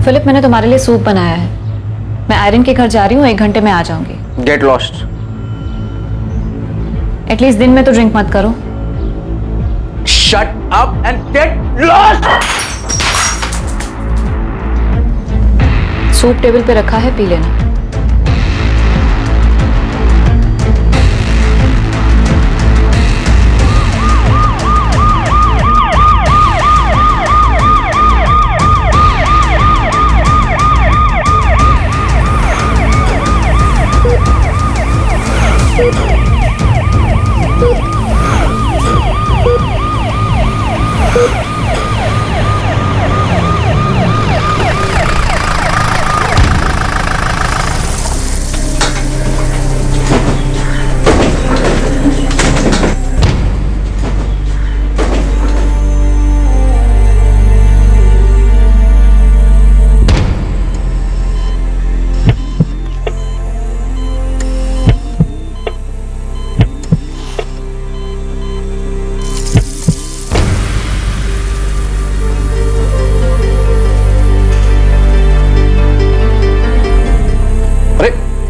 Philip, मैंने तुम्हारे लिए सूप बनाया है। मैं आयरन के घर जा रही हूँ, 1 घंटे में आ जाऊंगी। Get lost. एटलीस्ट दिन में तो ड्रिंक मत करो। Shut up and get lost. Soup table पे रखा है, पी लेना।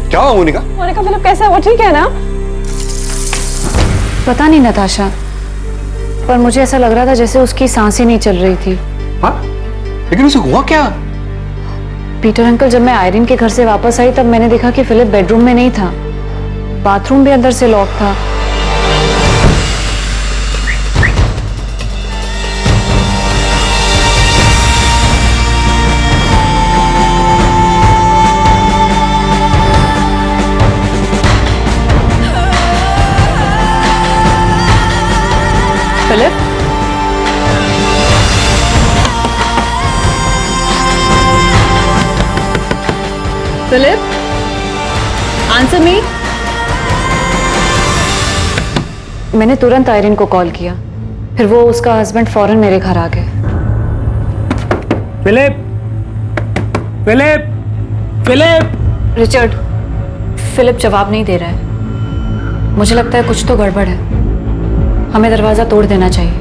क्या हुआ मोनिका? मोनिका, फिलिप कैसा है? वो ठीक है ना? पता नहीं नताशा, पर मुझे ऐसा लग रहा था जैसे उसकी सांसें नहीं चल रही थी। हाँ? लेकिन उसे हुआ क्या? पीटर अंकल, जब मैं आयरन के घर से वापस आई तब मैंने देखा कि फिलिप बेडरूम में नहीं था। बाथरूम भी अंदर से लॉक था। Philip, Philip, answer me. मैंने तुरंत आयरन को कॉल किया, फिर वो उसका हस्बैंड फौरन मेरे घर आ गए। Philip, Philip, Philip. Richard, Philip जवाब नहीं दे रहा है। मुझे लगता है कुछ तो गड़बड़ है। हमें दरवाजा तोड़ देना चाहिए।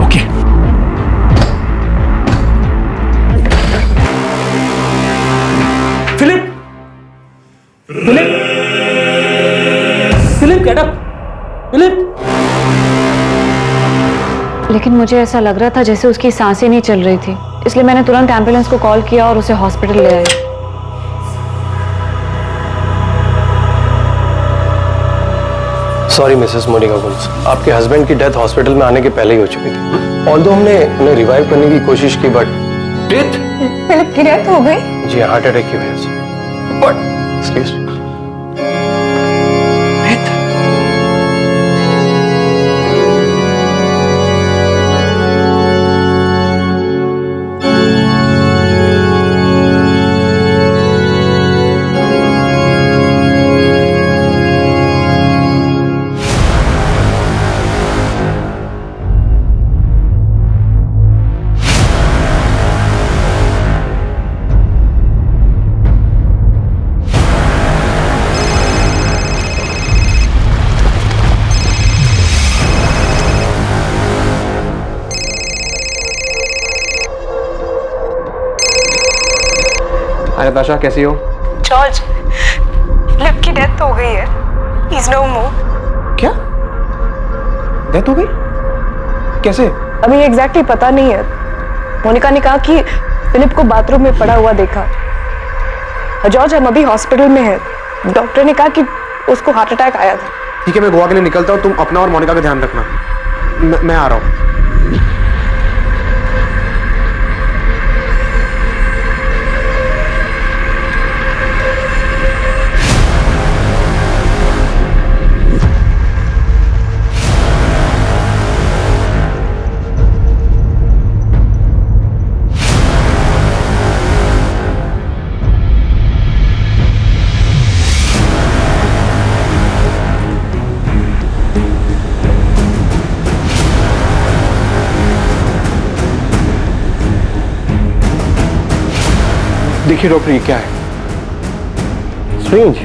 Okay. Philip, Philip, Philip, get up. Philip. लेकिन मुझे ऐसा लग रहा था जैसे उसकी सांसें नहीं चल रही थी, इसलिए मैंने तुरंत एम्बुलेंस को कॉल किया और उसे हॉस्पिटल ले आई। सॉरी मिसेस मोनिका गुल्स, आपके हस्बैंड की डेथ हॉस्पिटल में आने के पहले ही हो चुकी थी। ऑल्दो हमने उन्हें रिवाइव करने की कोशिश की, बट डेथ? फिलिप की डेथ हो गई? जी हार्ट अटैक की वजह से। What? Excuse me. डेथ? हाय नताशा, कैसी हो? जॉर्ज, फिलिप की डेथ हो गई है। ही इज नो मोर। क्या? डेथ हो गई? कैसे? अभी एग्जैक्टली पता नहीं है। मोनिका ने कहा कि फिलिप को बाथरूम में पड़ा हुआ देखा। जॉर्ज, हम अभी हॉस्पिटल में हैं। डॉक्टर ने कहा कि उसको हार्ट अटैक आया था। ठीक है, मैं गोवा के लिए निकलता हूँ। तुम अपना और मोनिका का ध्यान रखना। मैं आ रहा हूँ। देखिए डॉक्टर, ये क्या है? स्ट्रेंज,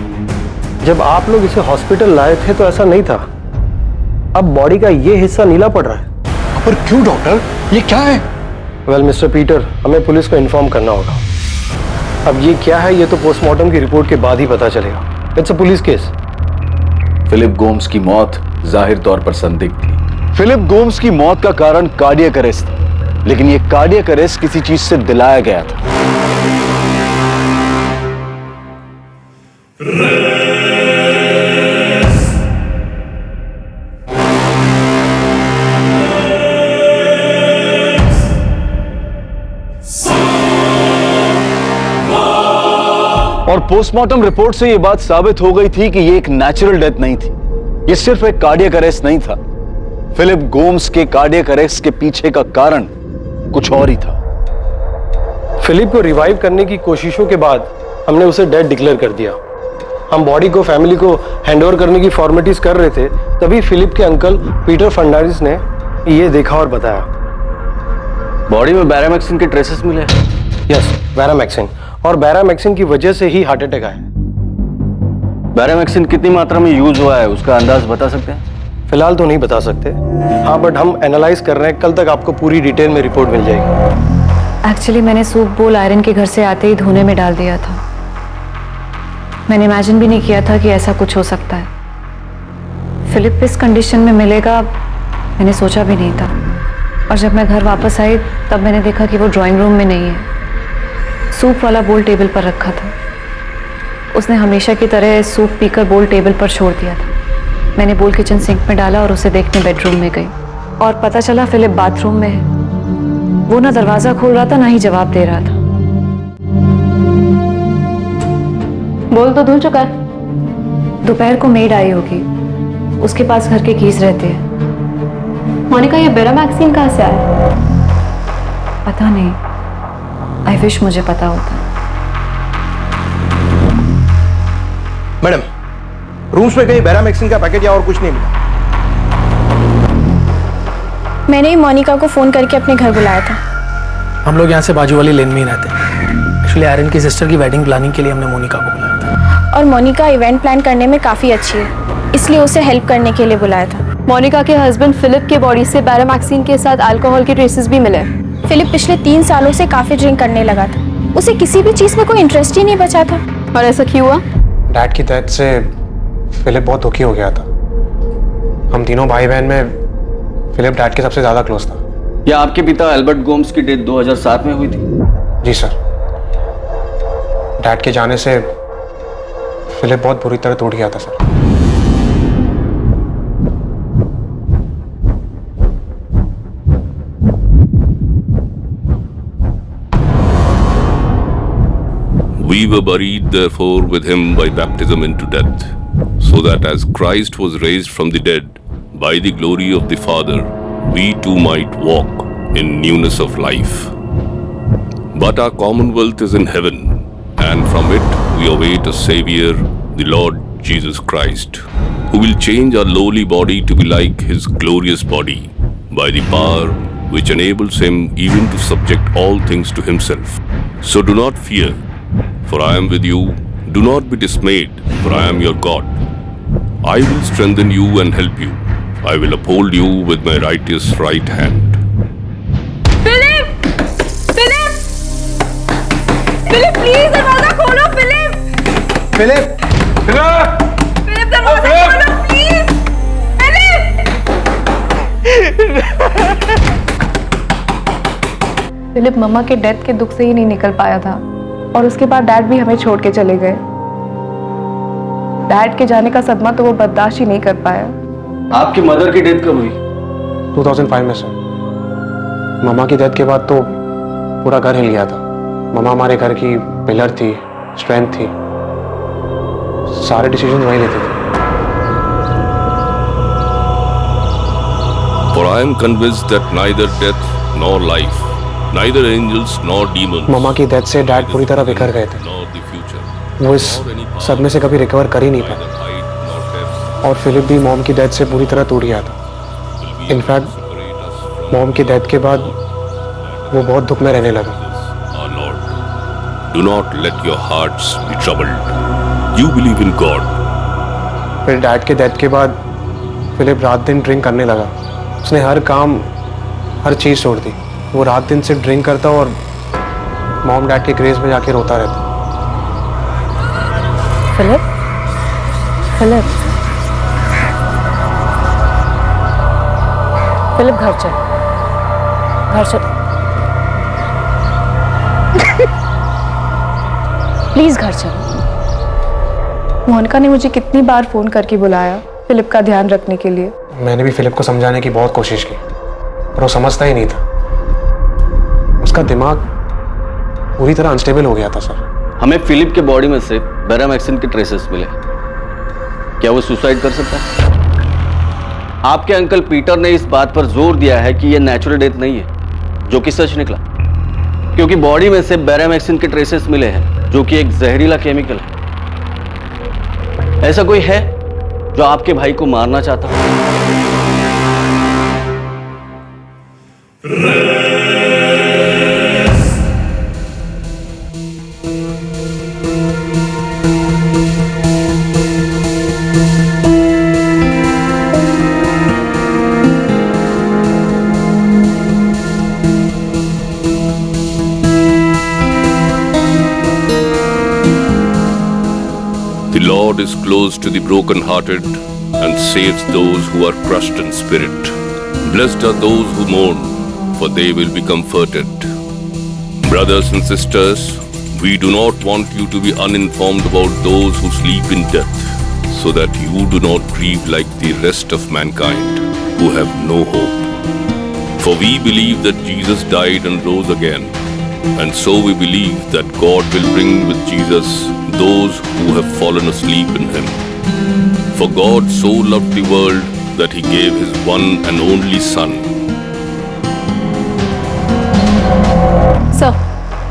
जब आप लोग इसे हॉस्पिटल लाए थे तो ऐसा नहीं था। अब बॉडी का ये हिस्सा नीला पड़ रहा है। पर क्यों डॉक्टर? ये क्या है? वेल मिस्टर पीटर, हमें पुलिस को इन्फॉर्म करना होगा। अब ये क्या है ये तो पोस्टमार्टम की रिपोर्ट के बाद ही पता चलेगा। It's a police case. Philip Gomes की मौत जाहिर तौर पर संदिग्ध थी। फिलिप गोम्स की मौत का कारण कार्डियक अरेस्ट था, लेकिन यह कार्डियक अरेस्ट किसी चीज से दिलाया गया था। और पोस्टमार्टम रिपोर्ट से यह बात साबित हो गई थी कि यह एक नेचुरल डेथ नहीं थी, यह सिर्फ एक कार्डियक अरेस्ट नहीं था। फिलिप गोम्स के कार्डियक अरेस्ट के पीछे का कारण कुछ और ही था। फिलिप को रिवाइव करने की कोशिशों के बाद हमने उसे डेड डिक्लेयर कर दिया। हम बॉडी को फैमिली को हैंडओवर करने की फॉर्मेलिटीज कर रहे थे, तभी फिलिप के अंकल पीटर फर्नांडिस ने ये देखा और बताया। बॉडी में बैरामैक्सिन के ट्रेसेस मिले। यस, बैरामैक्सिन, और बैरामैक्सिन की वजह से ही हार्ट अटैक आया। बैरामैक्सिन कितनी मात्रा में यूज हुआ है उसका अंदाज बता सकते हैं? फिलहाल तो नहीं बता सकते, हाँ, बट हम एनालाइज कर रहे हैं। कल तक आपको पूरी डिटेल में रिपोर्ट मिल जाएगी। एक्चुअली मैंने सूप बोल आयरन के घर से आते ही धोने में डाल दिया था। मैंने इमेजिन भी नहीं किया था कि ऐसा कुछ हो सकता है। फिलिप इस कंडीशन में मिलेगा मैंने सोचा भी नहीं था। और जब मैं घर वापस आई तब मैंने देखा कि वो ड्राइंग रूम में नहीं है। सूप वाला बोल टेबल पर रखा था। उसने हमेशा की तरह सूप पीकर बोल टेबल पर छोड़ दिया था। मैंने बोल किचन सिंक में डाला और उसे देखने बेडरूम में गई और पता चला फिलिप बाथरूम में है। वो ना दरवाजा खोल रहा था ना ही जवाब दे रहा था। बोल तो धुल चुका है। दोपहर को मेड आई होगी, उसके पास घर के कीज रहते हैं। मोनिका, ये बैरामैक्सिन कहाँ से आया? पता नहीं, आई विश मुझे पता होता। मैडम, रूम्स में कहीं बैरामैक्सिन का पैकेट या और कुछ नहीं मिला। मैंने ही मोनिका को फोन करके अपने घर बुलाया था। हम लोग यहाँ से बाजू वाली लेन में ही रहते हैं। एक्चुअली आयरन की सिस्टर की वेडिंग प्लानिंग के लिए हमने मोनिका को बुलाया था। और मोनिका इवेंट प्लान करने में काफी अच्छी है, इसलिए उसे हेल्प करने के लिए बुलाया था। मोनिका के हस्बैंड फिलिप के बॉडी से बैरामैक्सिन के साथ अल्कोहल के ट्रेसेस भी मिले। फिलिप पिछले 3 सालों से काफी ड्रिंक करने लगा था। उसे किसी भी चीज में कोई इंटरेस्ट ही नहीं बचा था। और ऐसा क्यों हुआ? डैड की डेथ से फिलिप बहुत दुखी हो गया था। हम तीनों भाई बहन में फिलिप डैड के सबसे ज्यादा क्लोज था। या आपके पिता एल्बर्ट गोम्स की डेथ 2007 में हुई थी? जी सर। डैड के जाने से फिलिप बहुत बुरी तरह टूट गया था sir. We were buried therefore with him by baptism into death, so that as Christ was raised from the dead by the glory of the Father, we too might walk in newness of life. But our commonwealth is in heaven, and from it we await a Saviour, the Lord Jesus Christ, who will change our lowly body to be like his glorious body, by the power which enables him even to subject all things to himself. So do not fear, for I am with you. Do not be dismayed, for I am your God. I will strengthen you and help you. I will uphold you with my righteous right hand. Philip! Philip! Philip, please दरवाजा खोलो। Philip! Philip! Philip, दरवाजा खोलो please. Philip मम्मा के death के दुख से ही नहीं निकल पाया था, और उसके बाद डैड भी हमें छोड़ के चले गए। डैड के जाने का सदमा तो वो बर्दाश्त ही नहीं कर पाया। आपकी मदर की डेथ कब हुई? 2005 में सर। मम्मा की डेथ के बाद तो पूरा घर हिल गया था। मम्मा हमारे घर की पिलर थी, स्ट्रेंथ थी। सारे डिसीजन वही लेते थे। For I am convinced that neither death nor life, neither angels nor demons, मम्मा की डेथ से डैड पूरी तरह बिखर गए थे। nor the future, वो इस सदमे से कभी रिकवर कर ही नहीं पाए। neither height nor depth, और फिलिप भी मॉम की डेथ से पूरी तरह टूट गया था। इनफैक्ट मॉम की डेथ के बाद वो बहुत दुख में रहने लगा। our Lord. Do not let your hearts be troubled. You believe in God. फिर डैड के डेथ के बाद फिलिप रात दिन ड्रिंक करने लगा। उसने हर काम, हर चीज़ छोड़ दी। वो रात दिन से ड्रिंक करता और मॉम डैड के क्रेज में जाके रोता रहता। फिलिप, फिलिप, फिलिप घर चल, घर चल, प्लीज घर चल। मोनिका ने मुझे कितनी बार फोन करके बुलाया फिलिप का ध्यान रखने के लिए। मैंने भी फिलिप को समझाने की बहुत कोशिश की, पर वो समझता ही नहीं था। उसका दिमाग पूरी तरह अनस्टेबल हो गया था सर। हमें फिलिप के बॉडी में से बैरामैक्सिन के ट्रेसेस मिले। क्या वो सुसाइड कर सकता है? आपके अंकल पीटर ने इस बात पर जोर दिया है कि यह नेचुरल डेथ नहीं है, जो कि सच निकला, क्योंकि बॉडी में से बैरामैक्सिन के ट्रेसेस मिले हैं, जो कि एक जहरीला केमिकल है। ऐसा कोई है जो आपके भाई को मारना चाहता हो? The Lord is close to the broken-hearted and saves those who are crushed in spirit. Blessed are those who mourn, for they will be comforted. Brothers and sisters, we do not want you to be uninformed about those who sleep in death, so that you do not grieve like the rest of mankind, who have no hope. For we believe that Jesus died and rose again, and so we believe that God will bring with Jesus those who have fallen asleep in him. For God so loved the world that he gave his one and only Son. Sir,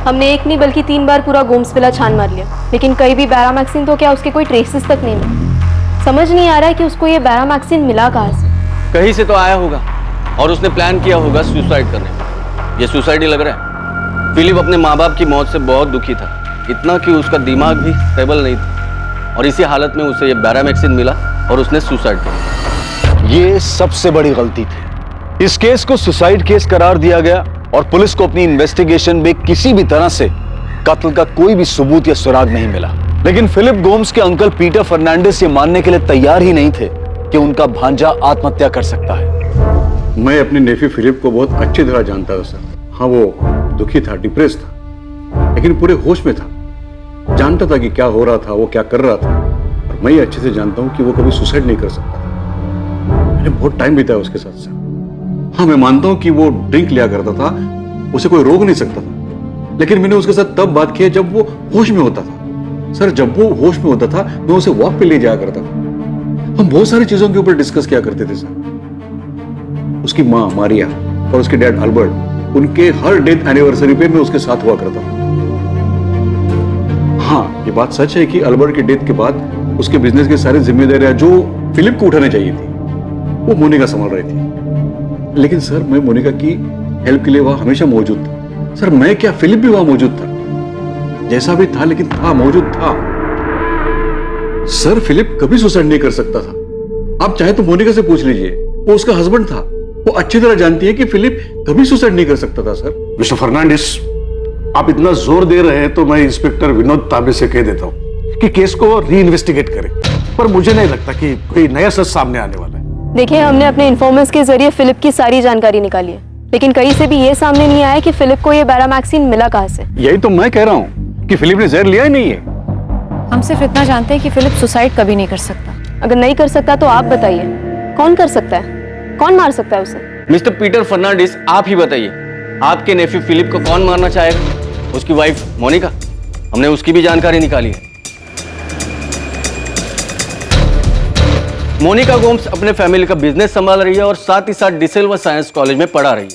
हमने एक नहीं बल्कि 3 बार पूरा Gomes villa छान मार लिया, लेकिन कहीं भी बैरामैक्सिन तो क्या उसके कोई ट्रेसेस तक नहीं मिले। समझ नहीं आ रहा है कि उसको ये बैरामैक्सिन मिला कहाँ से। कहीं से तो आया होगा और उसने प्लान किया होगा सुसाइड करने का। ये सुसाइड ही लग रहा है। फिलिप अपने माँ बाप की मौत से बहुत दुखी था, इतना कि उसका दिमाग भी स्टेबल नहीं था, और इसी हालत में उसे ये बैरामैक्सिन मिला और उसने सुसाइड कर लिया। ये सबसे बड़ी गलती थी। इस केस को सुसाइड केस करार दिया गया और पुलिस को अपनी इन्वेस्टिगेशन में किसी भी तरह से कत्ल का कोई भी सबूत या सुराग नहीं मिला। लेकिन फिलिप गोम्स के अंकल पीटर फर्नांडिस ये मानने के लिए तैयार ही नहीं थे कि उनका भांजा आत्महत्या कर सकता है। मैं अपने नेफ्यू फिलिप को बहुत अच्छी तरह जानता था सर। हाँ, वो दुखी था, डिप्रेस था, लेकिन पूरे होश में था, जानता था कि क्या हो रहा था, वो क्या कर रहा था। और मैं ये अच्छे से जानता हूँ कि वो कभी सुसाइड नहीं कर सकता। मैंने बहुत टाइम बिताया उसके साथ सर। हाँ, मैं मानता हूँ कि वो ड्रिंक लिया करता था, उसे कोई रोक नहीं सकता था, लेकिन मैंने उसके साथ तब बात की जब वो होश में होता था। सर, जब वो होश में होता था मैं उसे वॉक पे ले जाया करता था। हम बहुत सारी चीजों के ऊपर डिस्कस किया करते थे सर। उसकी माँ मारिया और उसके डैड अल्बर्ट, उनके हर डेथ एनिवर्सरी पे मैं उसके साथ हुआ करता था। हाँ, ये बात सच है कि अल्बर्ट की डेथ के बाद उसके बिजनेस की सारी जिम्मेदारियां जो फिलिप को उठानी चाहिए थी वो मोनिका संभाल रही थी। लेकिन सर, मैं मोनिका की हेल्प के लिए वहां हमेशा मौजूद था। सर, मैं क्या, फिलिप भी वहां मौजूद था, जैसा भी था, लेकिन था, मौजूद था। सर, फिलिप कभी सुसाइड नहीं कर सकता था। आप चाहे तो मोनिका से पूछ लीजिए, वो उसका हस्बैंड था, वो अच्छी तरह जानती है कि फिलिप कभी सुसाइड नहीं कर सकता था। सर, मिस्टर फर्नांडिस, आप इतना जोर दे रहे हैं तो मैं इंस्पेक्टर विनोद ताबे से कह देता हूँ कि केस को री इन्वेस्टिगेट करें, पर मुझे नहीं लगता कि कोई नया सच सामने आने वाला है। देखिए, हमने अपने इन्फॉर्मर्स के जरिए फिलिप की सारी जानकारी निकाली है, लेकिन कहीं से भी ये सामने नहीं आया कि फिलिप को ये बैरामैक्सिन मिला कहाँ से। यही तो मैं कह रहा हूँ कि फिलिप ने जहर लिया ही नहीं है। हम सिर्फ इतना जानते हैं कि फिलिप सुसाइड कभी नहीं कर सकता। अगर नहीं कर सकता तो आप बताइए, कौन कर सकता है, कौन मार सकता है उसे? मिस्टर पीटर फर्नांडिस, आप ही बताइए, आपके नेफ्यू फिलिप को कौन मारना चाहेगा? उसकी वाइफ मोनिका, हमने उसकी भी जानकारी निकाली है। मोनिका गोम्स अपने फैमिली का बिजनेस संभाल रही है और साथ ही साथ डिसेल्वा साइंस कॉलेज में पढ़ा रही है।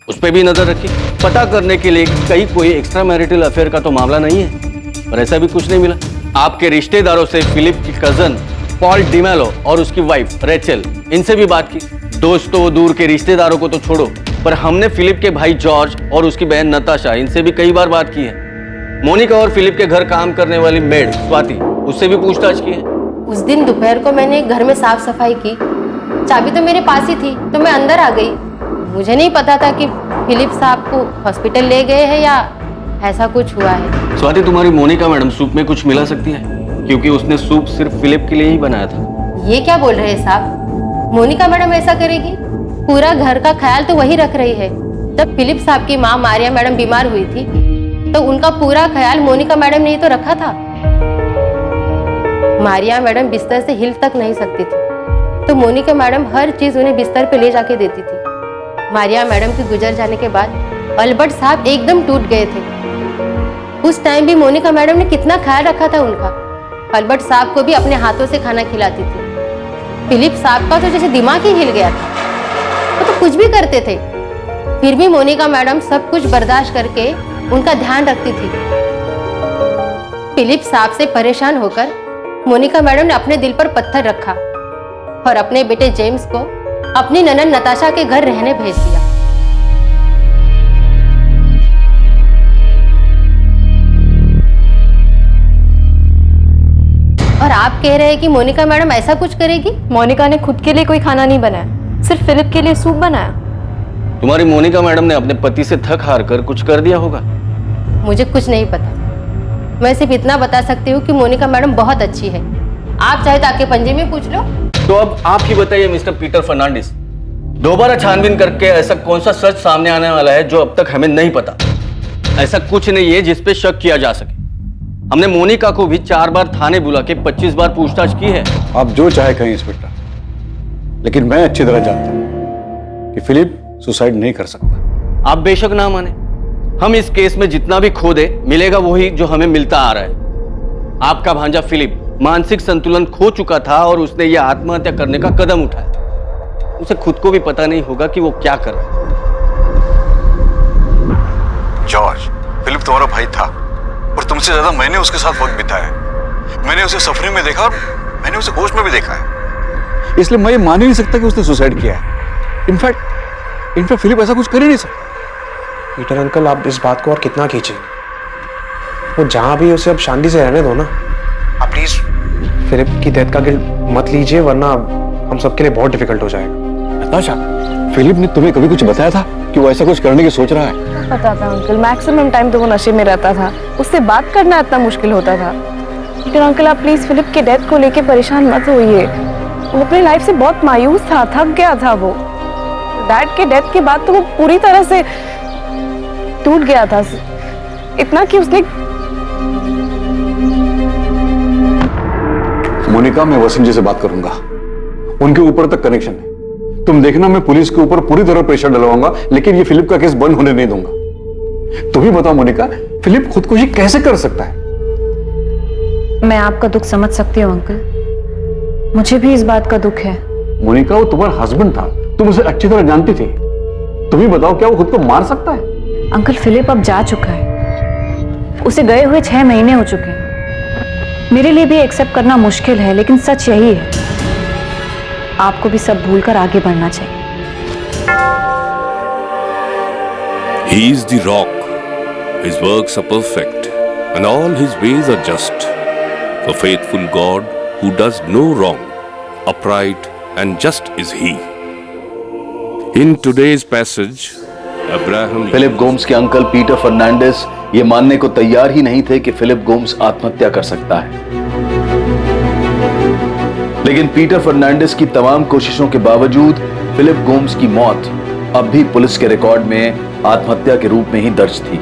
उस पर भी नजर रखी, पता करने के लिए कहीं कोई एक्स्ट्रा मैरिटल अफेयर का तो मामला नहीं है, पर ऐसा भी कुछ नहीं मिला। आपके रिश्तेदारों से फिलिप की कजन पॉल डिमेलो और उसकी वाइफ रेचल, इनसे भी बात की। दोस्तों, दूर के रिश्तेदारों को तो छोड़ो, पर हमने फिलिप के भाई जॉर्ज और उसकी बहन नताशा, इनसे भी कई बार बात की है। मोनिका और फिलिप के घर काम करने वाली मेड स्वाति, उससे भी पूछताछ की है। उस दिन दोपहर को मैंने घर में साफ सफाई की, चाबी तो मेरे पास ही थी, तो मैं अंदर आ गई। मुझे नहीं पता था कि फिलिप साहब को हॉस्पिटल ले गए हैं या ऐसा कुछ हुआ है। स्वाति, तुम्हारी मोनिका मैडम सूप में कुछ मिला सकती है, क्योंकि उसने सूप सिर्फ फिलिप के लिए ही बनाया था। ये क्या बोल रहे हैं साहब? मोनिका मैडम ऐसा करेगी? पूरा घर का ख्याल तो वही रख रही है। जब फिलिप साहब की माँ मारिया मैडम बीमार हुई थी तो उनका पूरा ख्याल मोनिका मैडम ने ही तो रखा था। मारिया मैडम बिस्तर से हिल तक नहीं सकती थी तो मोनिका मैडम हर चीज उन्हें बिस्तर पे ले जाके देती थी। मारिया मैडम के गुजर जाने के बाद अल्बर्ट साहब एकदम टूट गए थे। उस टाइम भी मोनिका मैडम ने कितना ख्याल रखा था उनका। अल्बर्ट साहब को भी अपने हाथों से खाना खिलाती थी। फिलिप साहब का तो जैसे दिमाग ही हिल गया था, वो तो कुछ भी करते थे, फिर भी मोनिका मैडम सब कुछ बर्दाश्त करके उनका ध्यान रखती थी। फिलिप साहब से परेशान होकर मोनिका मैडम ने अपने दिल पर पत्थर रखा और अपने बेटे जेम्स को अपनी ननद नताशा के घर रहने भेज दिया। और आप कह रहे हैं कि मोनिका मैडम ऐसा कुछ करेगी? मोनिका ने खुद के लिए कोई खाना नहीं बनाया, सिर्फ फिलिप के लिए सूप बनाया। तुम्हारी मोनिका मैडम ने अपने पति से थक हार कर कुछ कर दिया होगा। मुझे कुछ नहीं पता, मैं सिर्फ इतना बता सकती हूँ कि मोनिका मैडम बहुत अच्छी है। आप चाहे तो आके पंजे में पूछ लो। तो अब आप ही बताइए मिस्टर पीटर फर्नांडिस, दोबारा छानबीन करके ऐसा कौन सा सच सामने आने वाला है जो अब तक हमें नहीं पता? ऐसा कुछ नहीं है जिस पे शक किया जा सके। हमने मोनिका को भी 4 बार थाने बुला के 25 बार पूछताछ की है। आप जो चाहे कहें इंस्पेक्टर, लेकिन मैं अच्छी तरह जानता हूं कि फिलिप सुसाइड नहीं कर सकता। आप बेशक ना माने, हम इस केस में जितना भी खो दे मिलेगा वही जो हमें मिलता आ रहा है। आपका भांजा फिलिप मानसिक संतुलन खो चुका था और उसने यह आत्महत्या करने का कदम उठाया। उसे खुद को भी पता नहीं होगा कि वो क्या कर रहा है। जॉर्ज, फिलिप तुम्हारा भाई था और तुमसे ज्यादा मैंने उसके साथ वक्त बिताया। मैंने उसे सफरिंग में देखा और मैंने उसे होश में भी देखा है, इसलिए मैं ये मान ही नहीं सकता कि उसने सुसाइड किया है। इनफैक्ट फिलिप ऐसा कुछ कर ही नहीं सकता। पीटर अंकल, आप इस बात को और कितना खींचे? वो जहां भी उसे अब शांति से रहने दो ना। आप प्लीज फिलिप की डेथ का गिल्ट मत लीजिए, वरना हम सबके लिए बहुत डिफिकल्ट हो जाएगा। नताशा, फिलिप ने तुम्हें कभी कुछ बताया था कि वो ऐसा कुछ करने की सोच रहा है? पता था अंकल, मैक्सिमम टाइम तो वो नशे में रहता था, उससे बात करना इतना मुश्किल होता था। लेकिन अंकल आप प्लीज फिलिप के डेथ को लेके परेशान मत होइए। वो अपनी लाइफ से बहुत मायूस था, थक गया था। वो डैड के डेथ के बाद तो वो पूरी तरह से टूट गया था, इतना कि उसने। मोनिका, मैं वसीम जी से बात करूंगा, उनके ऊपर तक कनेक्शन है। तुम देखना, मैं पुलिस के ऊपर पूरी तरह प्रेशर डलवाऊंगा, लेकिन ये फिलिप का केस बंद होने नहीं दूंगा। तुम ही बताओ मोनिका, फिलिप खुदकुशी कैसे कर सकता है? मैं आपका दुख समझ सकती हूँ अंकल, मुझे भी इस बात का दुख है। मोनिका, वो तुम्हारा हस्बैंड था, तुम उसे अच्छी तरह जानती थी। तुम ही बताओ, क्या वो खुद को मार सकता है? अंकल, फिलिप अब जा चुका है, उसे गए हुए 6 महीने हो चुके हैं। मेरे लिए भी एक्सेप्ट करना मुश्किल है, लेकिन सच यही है। आपको भी सब भूलकर आगे बढ़ना चाहिए। He is the rock. His works are perfect, and all his ways are just. A faithful God who does no wrong, upright and just is he. In today's passage, Abraham Philip Gomes के uncle Peter Fernandes ये मानने को तैयार ही नहीं थे कि Philip Gomes आत्महत्या कर सकता है। लेकिन पीटर फर्नांडिस की तमाम कोशिशों के बावजूद फिलिप गोम्स की मौत अब भी पुलिस के रिकॉर्ड में आत्महत्या के रूप में ही दर्ज थी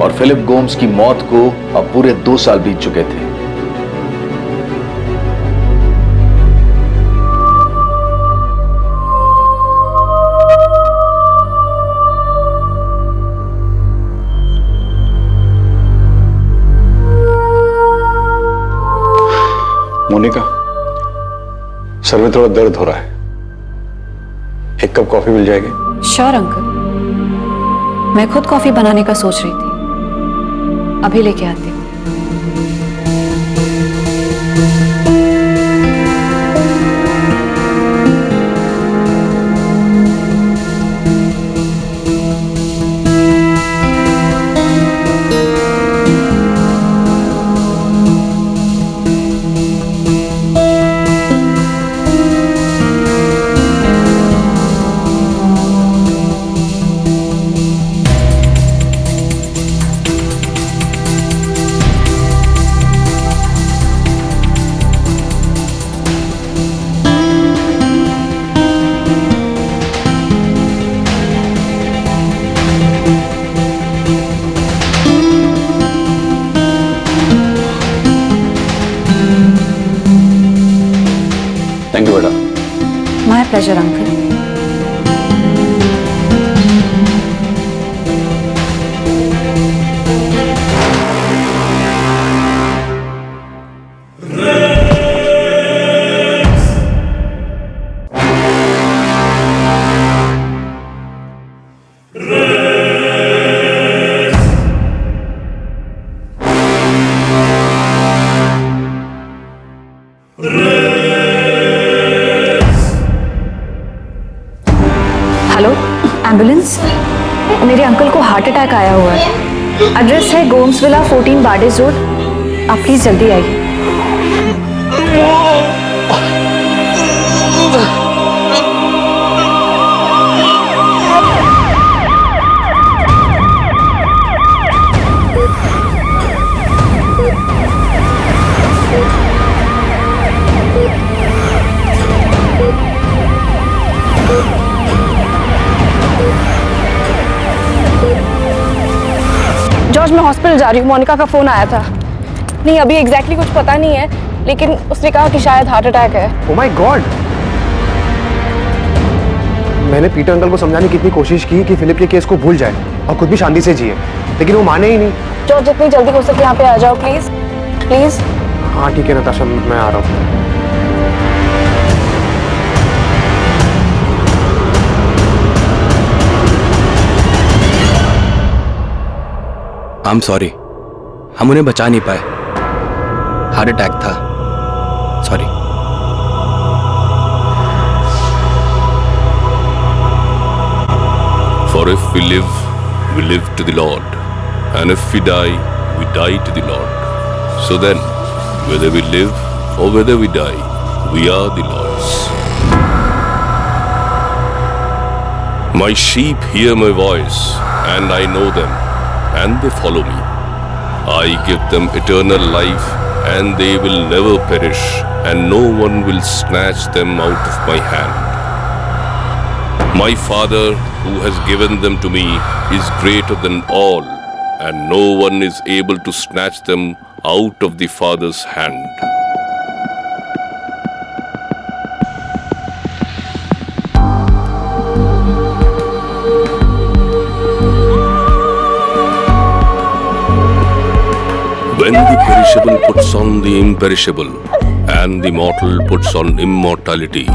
और फिलिप गोम्स की मौत को अब पूरे 2 साल बीत चुके थे। मोनिका, सर में थोड़ा दर्द हो रहा है, 1 कप कॉफी मिल जाएगी? श्योर अंकल, मैं खुद कॉफी बनाने का सोच रही थी, अभी लेके आती हूँ। Pleasure uncle. Hello, ambulance. मेरे अंकल को हार्ट अटैक आया हुआ है। एड्रेस है गोम्स विला 14 बार्डेज रोड। आप प्लीज जल्दी आइए। जॉर्ज, मैं हॉस्पिटल जा रही हूँ। मोनिका का फोन आया था। नहीं, अभी एग्जैक्टली कुछ पता नहीं है, लेकिन उसने कहा कि शायद हार्ट अटैक है। Oh my God! मैंने पीटर अंकल को समझाने की इतनी कोशिश की कि फिलिप के केस को भूल जाए और खुद भी शांति से जिए, लेकिन वो माने ही नहीं। जॉर्ज, जितनी जल्दी हो सके यहाँ पे आ जाओ प्लीज, प्लीज। हाँ ठीक है नताशा, मैं आ रहा हूँ। आई एम सॉरी, हम उन्हें बचा नहीं पाए। हार्ट अटैक था, sorry. For if we live to the Lord, and if we die to the Lord. So then, whether we live or whether we die, we are the Lord's. My sheep hear my voice, and I know them, and they follow me. I give them eternal life, and they will never perish, and no one will snatch them out of my hand. My Father, who has given them to me, is greater than all, and no one is able to snatch them out of the Father's hand. When the perishable puts on the imperishable, and the mortal puts on immortality,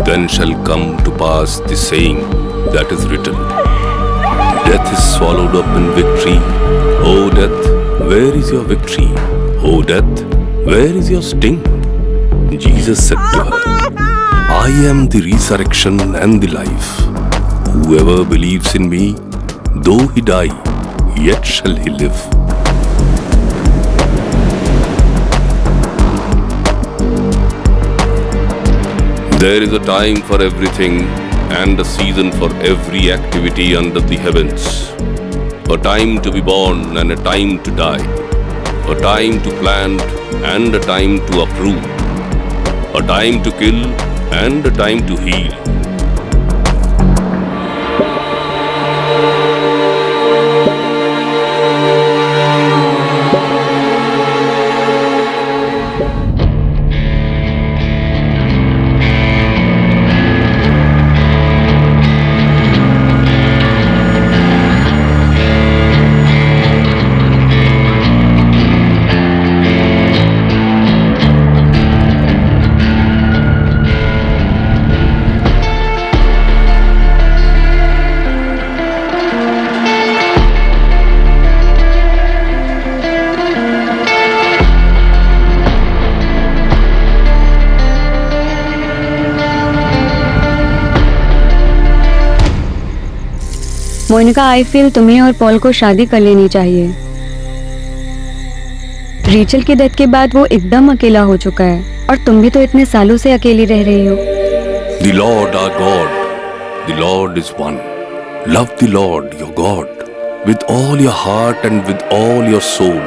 then shall come to pass the saying that is written, Death is swallowed up in victory. O death, where is your victory? O death, where is your sting? Jesus said to her, I am the resurrection and the life. Whoever believes in me, though he die, yet shall he live. There is a time for everything and a season for every activity under the heavens. A time to be born and a time to die. A time to plant and a time to uproot. A time to kill and a time to heal. Monica, I feel तुम्हें और Paul को शादी कर लेनी चाहिए। रीचल की death के बाद वो एकदम अकेला हो चुका है और तुम भी तो इतने सालों से अकेली रह रही हो। The Lord our God, the Lord is one. Love the Lord your God with all your heart and with all your soul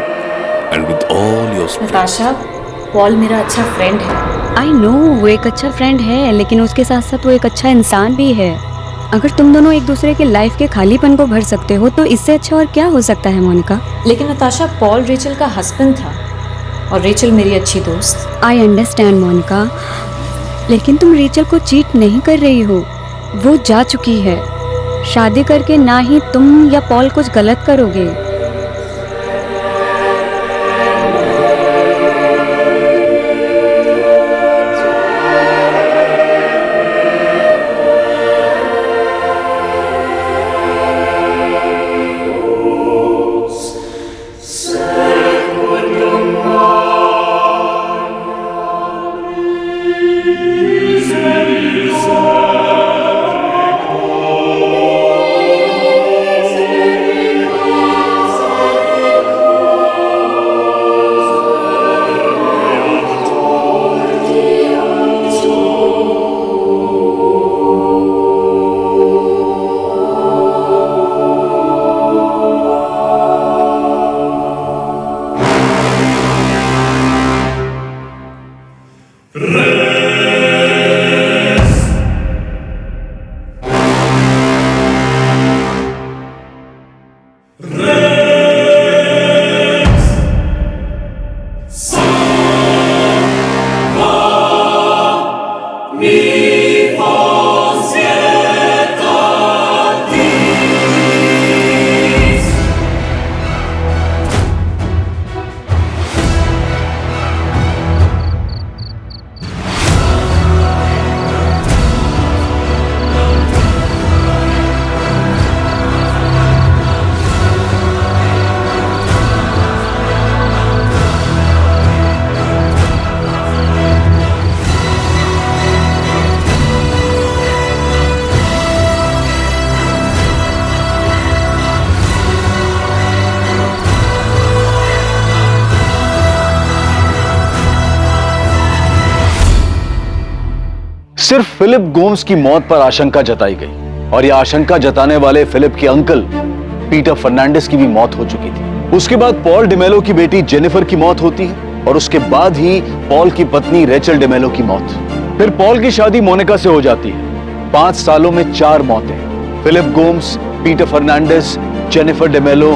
and with all your spirit. Natasha, Paul मेरा अच्छा फ्रेंड है। आई नो वो एक अच्छा friend है, लेकिन उसके साथ साथ वो एक अच्छा इंसान भी है। अगर तुम दोनों एक दूसरे के लाइफ के खालीपन को भर सकते हो तो इससे अच्छा और क्या हो सकता है मोनिका। लेकिन नताशा, पॉल रेचल का हस्बैंड था और रेचल मेरी अच्छी दोस्त। आई अंडरस्टैंड मोनिका, लेकिन तुम रेचल को चीट नहीं कर रही हो, वो जा चुकी है। शादी करके ना ही तुम या पॉल कुछ गलत करोगे। सिर्फ फिलिप गोम्स की मौत पर आशंका जताई गई और यह आशंका जताने वाले फिलिप के अंकल पीटर फर्नांडिस की भी मौत हो चुकी थी। उसके बाद पॉल डिमेलो की बेटी जेनिफर की मौत होती है और उसके बाद ही पॉल की पत्नी रेचल डिमेलो की मौत। फिर पॉल की शादी मोनिका से हो जाती है। 5 सालों में 4 मौतें। Philip Gomes, Peter Fernandes, Jennifer D'Mello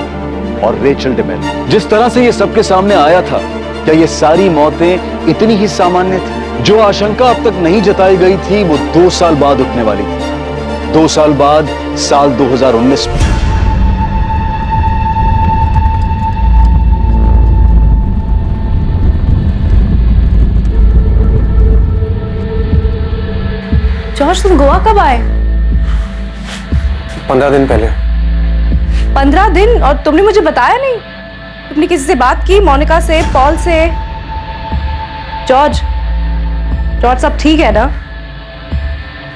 और रेचल डिमेलो। जिस तरह से यह सबके सामने आया था, क्या ये सारी मौतें इतनी ही सामान्य थी? जो आशंका अब तक नहीं जताई गई थी वो 2 साल बाद उठने वाली थी। 2 साल बाद साल 2019 में। जॉर्ज, तुम गोवा कब आए? 15 दिन पहले। 15 दिन? और तुमने मुझे बताया नहीं? तुमने किसी से बात की? मोनिका से, पॉल से? जॉर्ज, सब ठीक है ना?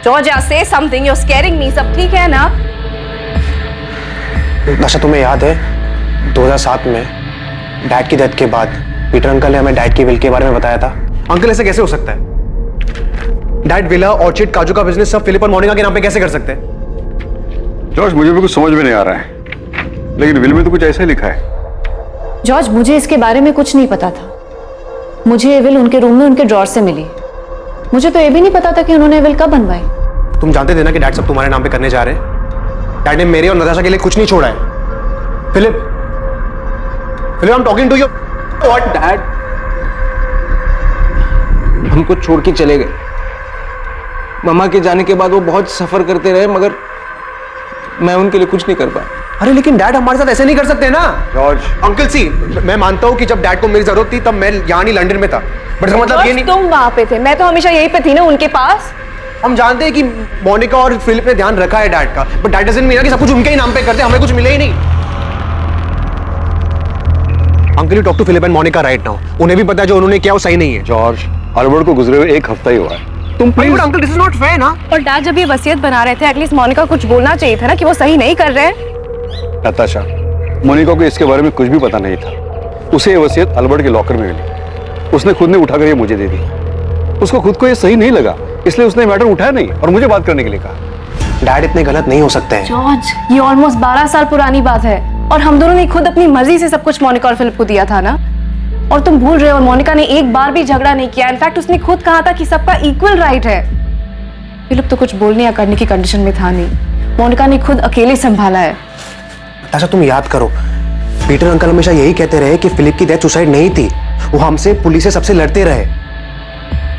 जॉर्ज, से समथिंग, you're scaring me। सब ठीक है ना? अच्छा, तुम्हें याद है 2007 में डैड की डेथ के बाद पीटर अंकल ने हमें डैड की विल के बारे में बताया था। अंकल, ऐसे कैसे हो सकता है? डैड विला, ऑर्चिड, काजू का बिजनेस सब फिलिप और मोनिका के नाम पे कैसे कर सकते हैं? जॉर्ज, मुझे भी कुछ समझ में नहीं आ रहा है, लेकिन विल में तो कुछ ऐसा ही लिखा है। जॉर्ज, मुझे इसके बारे में कुछ नहीं पता था। मुझे ये विल उनके रूम में उनके ड्रॉर से मिली। मुझे तो ये भी नहीं पता था कि उन्होंने विल कब बनवाई। तुम जानते थे ना कि डैड सब तुम्हारे नाम पे करने जा रहे हैं। डैड ने मेरे और नताशा के लिए कुछ नहीं छोड़ा है। Philip, I am talking to you. What dad? हमको छोड़ के चले गए। मम्मा के जाने के बाद वो बहुत सफर करते रहे, मगर मैं उनके लिए कुछ नहीं कर पाया। अरे लेकिन डैड हमारे साथ ऐसे नहीं कर सकते ना। जॉर्ज, अंकल सी, मैं मानता हूँ कि जब डैड को मेरी जरूरत थी तब मैं यहाँ नहीं लंदन में था, बट इसका मतलब ये नहीं। तुम वहां पे थे, मैं तो हमेशा यहीं पे थी ना, उनके पास। हम जानते हैं कि मोनिका और फिलिप ने ध्यान रखा है डैड का, बट डैड डजंट मीन कि सब कुछ उनके ही नाम पे करते, हमें कुछ मिले ही नहीं। Uncle, you talk to Philip and Monica right now. उन्हें भी पता है जो उन्होंने किया वो सही नहीं है। जॉर्ज, अल्बर्ट को गुजरे हुए 1 हफ्ता ही हुआ है। तुम please. Uncle, this is not fair ना। और डैड जब ये वसीयत बना रहे थे, एटलीस्ट मोनिका को कुछ बोलना चाहिए था ना कि वो सही नहीं कर रहे हैं। नताशा, मोनिका को इसके बारे में कुछ भी पता नहीं था। उसे ये वसीयत अल्बर्ट के लॉकर में मिली। उसने खुद ने उठाकर ये मुझे दे दी। उसको खुद को ये सही नहीं लगा, इसलिए उसने मैटर उठाया नहीं और मुझे बात करने के लिए कहा। डैड इतने गलत नहीं हो सकते हैं। जॉर्ज, ये ऑलमोस्ट 12 साल पुरानी बात है और हम दोनों ने खुद अपनी मर्जी से सब कुछ मोनिका और फिलिप को दिया था ना। और तुम भूल रहे हो, मोनिका ने एक बार भी झगड़ा नहीं किया। इनफैक्ट उसने खुद कहा था कि सबका इक्वल राइट है। फिलिप तो कुछ बोलने या करने की कंडीशन में था नहीं। मोनिका ने खुद अकेले संभाला है। अच्छा, तुम याद करो, पीटर अंकल हमेशा यही कहते रहे कि फिलिप की डेथ सुसाइड नहीं थी। वो हमसे, पुलिस से, सबसे लड़ते रहे।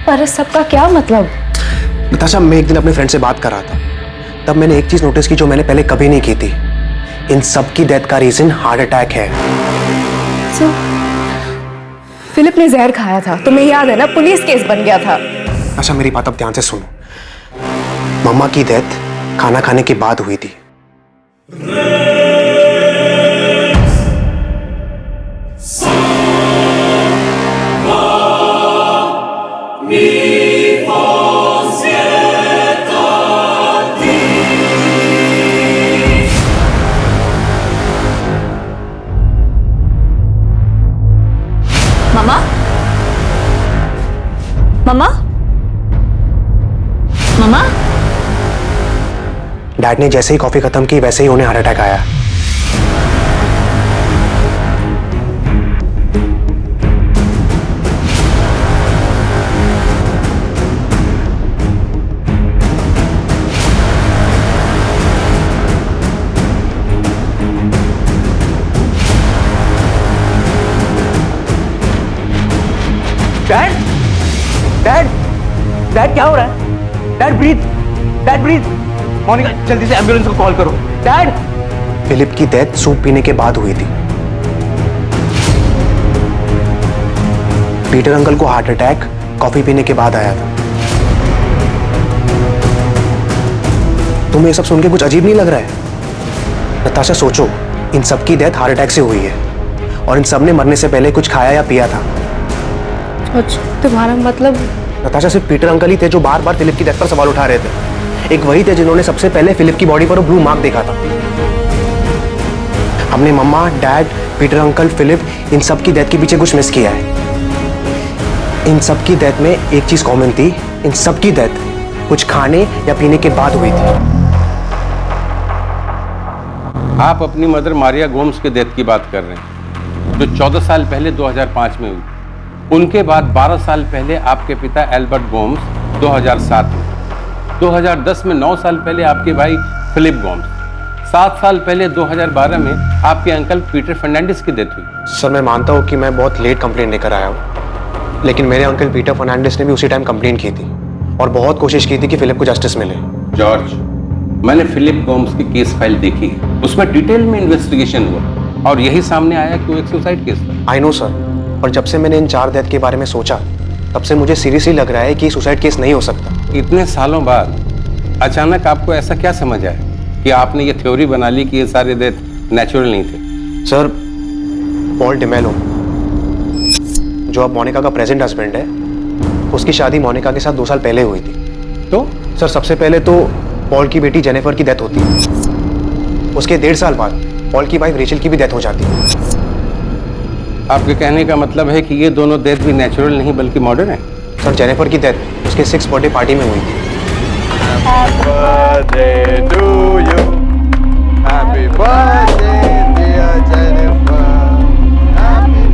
पर इस सबका क्या मतलब? नताशा, मैं एक दिन अपने फ्रेंड से बात कर रहा था, तब मैंने एक चीज नोटिस की जो मैंने पहले कभी नहीं की थी। इन सब की डेथ का रीजन हार्ट अटैक है। सो फिलिप ने जहर खाया था, तुम्हें याद है ना, पुलिस केस बन गया था। अच्छा, मेरी बात अब ध्यान से सुनो। मम्मा की डेथ खाना खाने के बाद हुई थी। मम्मा, मम्मा, मम्मा। डैड ने जैसे ही कॉफी खत्म की वैसे ही उन्हें हार्ट अटैक आया। डैड, डैड, डैड क्या हो रहा है? Dad breathe, dad breathe. Monica, जल्दी से एम्बुलेंस को कॉल करो। डैड। फिलिप की डेथ सूप पीने के बाद हुई थी। पीटर अंकल को हार्ट अटैक कॉफी पीने के बाद आया था। तुम्हें ये सब सुन के कुछ अजीब नहीं लग रहा है? नताशा, सोचो, इन सब की डेथ हार्ट अटैक से हुई है और इन सब ने मरने से पहले कुछ खाया या पिया था। तुम्हारा मतलब? नताशा, सिर्फ पीटर अंकल ही थे जो बार बार फिलिप की डेथ पर सवाल उठा रहे थे। एक वही थे जिन्होंने सबसे पहले फिलिप की बॉडी पर ब्लू मार्क देखा था। हमने मम्मा, डैड, पीटर अंकल, फिलिप, इन सब की डेथ के पीछे कुछ मिस किया है। इन सब की डेथ में एक चीज कॉमन थी, इन सब की डेथ कुछ खाने या पीने के बाद हुई थी। आप अपनी मदर मारिया गोम्स के डेथ की बात कर रहे हैं, जो 14 साल पहले 2005 में हुई। उनके बाद 12 साल पहले आपके पिता एल्बर्ट गोम्स 2007 में, 2010 में 9 साल पहले आपके भाई फिलिप गोम्स, 7 साल पहले 2012 में आपके अंकल पीटर फर्नांडिस की डेथ हुई। सर, मैं मानता हूँ कि मैं बहुत लेट कंप्लेंट लेकर आया हूँ, लेकिन मेरे अंकल पीटर फर्नांडिस ने भी उसी टाइम कंप्लेंट की थी और बहुत कोशिश की थी कि फिलिप को जस्टिस मिले। जॉर्ज, मैंने फिलिप गोम्स की केस फाइल देखी है, उसमें डिटेल में इन्वेस्टिगेशन हुआ और यही सामने आया कि वो एक सुसाइड केस था। आई नो सर, पर जब से मैंने इन 4 डेथ के बारे में सोचा तब से मुझे सीरियसली लग रहा है कि सुसाइड केस नहीं हो सकता। इतने सालों बाद अचानक आपको ऐसा क्या समझ आया कि आपने ये थ्योरी बना ली कि ये सारे डेथ नेचुरल नहीं थे? सर, पॉल डिमेलो, जो अब मोनिका का प्रेजेंट हस्बैंड है, उसकी शादी मोनिका के साथ 2 साल पहले हुई थी। तो सर, सबसे पहले तो पॉल की बेटी जेनिफर की डेथ होती है। उसके 1.5 साल बाद पॉल की वाइफ रेचल की भी डेथ हो जाती है। आपके कहने का मतलब है कि ये दोनों डेथ भी नेचुरल नहीं बल्कि मॉडर्न है? सर, जेनिफर की डेथ उसके 6th बर्थडे पार्टी में हुई थी। Happy birthday to you. Happy birthday, dear Jennifer. Happy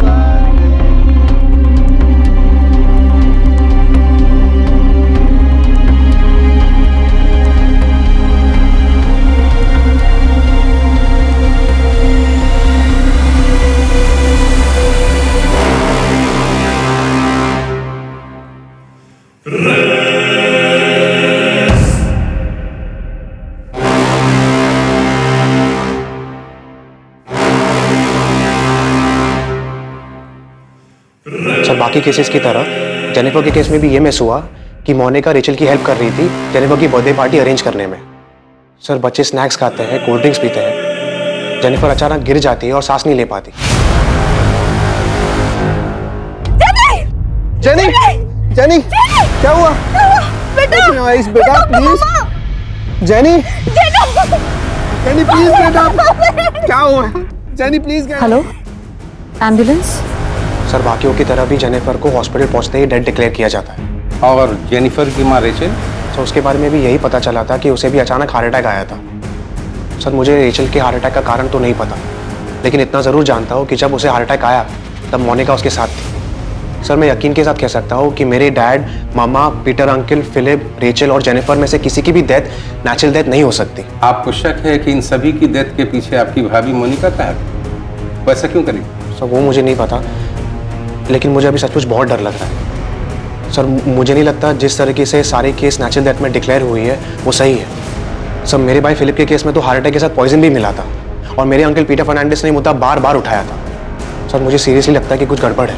sir, बाकी केसेस की तरह जेनिफर के केस में भी ये मिस हुआ कि मोनिका रेचल की हेल्प कर रही थी जेनिफर की बर्थडे पार्टी अरेंज करने में। सर, बच्चे स्नैक्स खाते हैं, कोल्ड ड्रिंक्स पीते हैं, जेनिफर अचानक गिर जाती है और सांस नहीं ले पाती। जेनी, जेनी, क्या हुआ? बेटा प्लीज। जेनी, जेनी प्लीज बेटा, क्या हुआ? Jenny please. Hello, ambulance? Sir, बाकियों की तरह भी जेनिफर को हॉस्पिटल पहुंचते ही डेड डिक्लेयर किया जाता है। और जेनिफर की माँ रेचल? सर, उसके बारे में भी यही पता चला था कि उसे भी अचानक हार्ट अटैक आया था। सर, मुझे रेचल के हार्ट अटैक का कारण तो नहीं पता, लेकिन इतना ज़रूर जानता हूँ कि जब उसे हार्ट अटैक आया तब मोनिका उसके साथ थी। सर, मैं यकीन के साथ कह सकता हूँ कि मेरे डैड, मामा, पीटर अंकल, फिलिप, रेचल और जेनिफर में से किसी की भी डेथ नेचुरल डेथ नहीं हो सकती। आपको शक है कि इन सभी की डेथ के पीछे आपकी भाभी मोनिका का है? वैसा क्यों करी? सर, वो मुझे नहीं पता, लेकिन मुझे अभी सचमुच बहुत डर लग रहा है। सर मुझे नहीं लगता जिस तरीके से सारे केस नेचुरल डेथ में डिक्लेयर हुई है वो सही है। सर मेरे भाई फिलिप के केस में तो हार्ट अटैक के साथ पॉइजन भी मिला था और मेरे अंकल पीटर फर्नांडिस ने मुद्दा बार बार उठाया था। सर मुझे सीरियसली लगता है कि कुछ गड़बड़ है।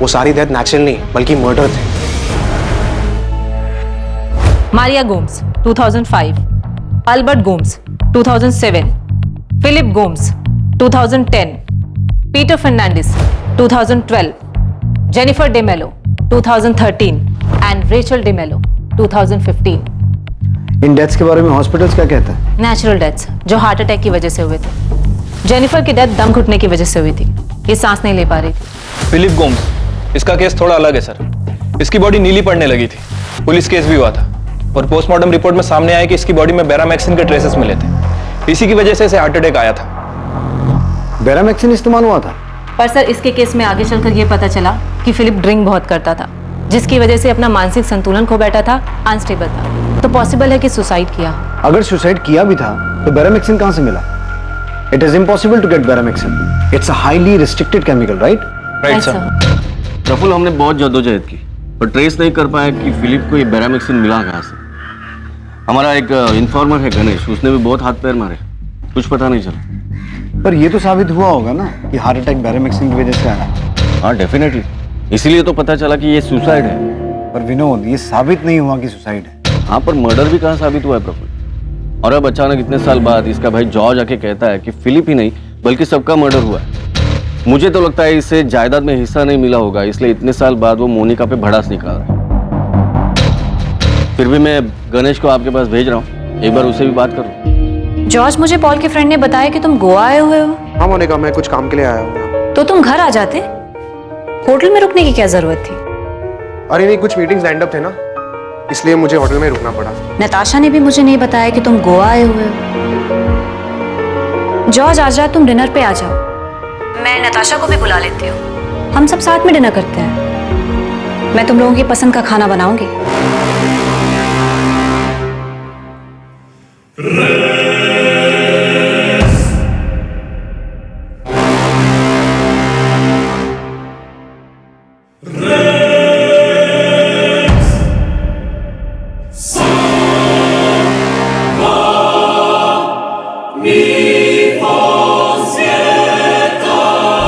वो सारी डेथ नेचुरल नहीं बल्कि मर्डर थे। Maria Gomes 2005, Albert Gomes 2007, Philip Gomes 2010, Peter Fernandes 2012, Jennifer Demello 2013 and Rachel Demello 2015। इन डेथ्स के बारे में हॉस्पिटल्स क्या कहते हैं? नेचुरल डेथ्स जो हार्ट अटैक की वजह से हुए थे। जेनिफर की डेथ दम घुटने की वजह से हुई थी, ये सांस नहीं ले पा रही थी। फिलिप गोम्स, इसका केस थोड़ा अलग है सर। इसकी बॉडी नीली पड़ने लगी थी, पुलिस केस भी हुआ था और पोस्टमार्टम रिपोर्ट में सामने आया कि इसकी बॉडी में बेरामैक्सिन के ट्रेसेस मिले थे। इसी की वजह से इसे हार्ट अटैक आया था। बेरामैक्सिन इस्तेमाल हुआ था? पर सर इसके केस में आगे चलकर यह पता चला कि फिलिप ड्रिंक बहुत करता था, जिसकी वजह से अपना मानसिक संतुलन खो बैठा था, अनस्टेबल था। तो पॉसिबल है कि सुसाइड किया। अगर सुसाइड किया भी था तो बेरामैक्सिन कहां से मिला? It is impossible to get Beramaxin. It's a highly restricted chemical, right? Right sir. Prafull, हमने बहुत जद्दोजहद की पर ट्रेस नहीं कर पाया कि फिलिप को ये बेरामैक्सिन मिला कहां से। हमारा एक इन्फॉर्मर है गणेश, उसने भी बहुत हाथ पैर मारे, कुछ पता नहीं चला। पर ये तो साबित हुआ होगा ना कि हार्ट अटैक बेरामैक्सिन की वजह से आया। हाँ डेफिनेटली, इसीलिए तो पता चला कि ये सुसाइड है। पर विनोद, ये साबित नहीं हुआ कि सुसाइड है। हाँ, पर मर्डर भी कहाँ साबित हुआ है प्रफुल्ल? और अब अचानक इतने साल बाद इसका भाई जॉर्ज आके कहता है कि फिलिप ही नहीं बल्कि सबका मर्डर हुआ है। मुझे तो लगता है इसे जायदाद में हिस्सा नहीं मिला होगा, इसलिए इतने साल बाद वो मोनिका पे भड़ास निकाल रहा है। फिर भी मैं गणेश को आपके पास भेज रहा हूँ, एक बार उससे भी बात करो। जॉर्ज, मुझे पॉल के फ्रेंड ने बताया कि तुम गोवा आए हुए हो। हाँ मोनिका, मैं कुछ काम के लिए आया हूँ। तो तुम घर आ जाते, होटल में रुकने की क्या जरूरत थी? अरे नहीं, कुछ मीटिंग्स लाइंड अप थे ना, इसलिए मुझे होटल में रुकना पड़ा। नताशा ने भी मुझे नहीं बताया कि तुम गोवा आए हुए हो। जॉर्ज, आज रात तुम डिनर पे आ जाओ, मैं नताशा को भी बुला लेती हूँ, हम सब साथ में डिनर करते हैं। मैं तुम लोगों की पसंद का खाना बनाऊंगी।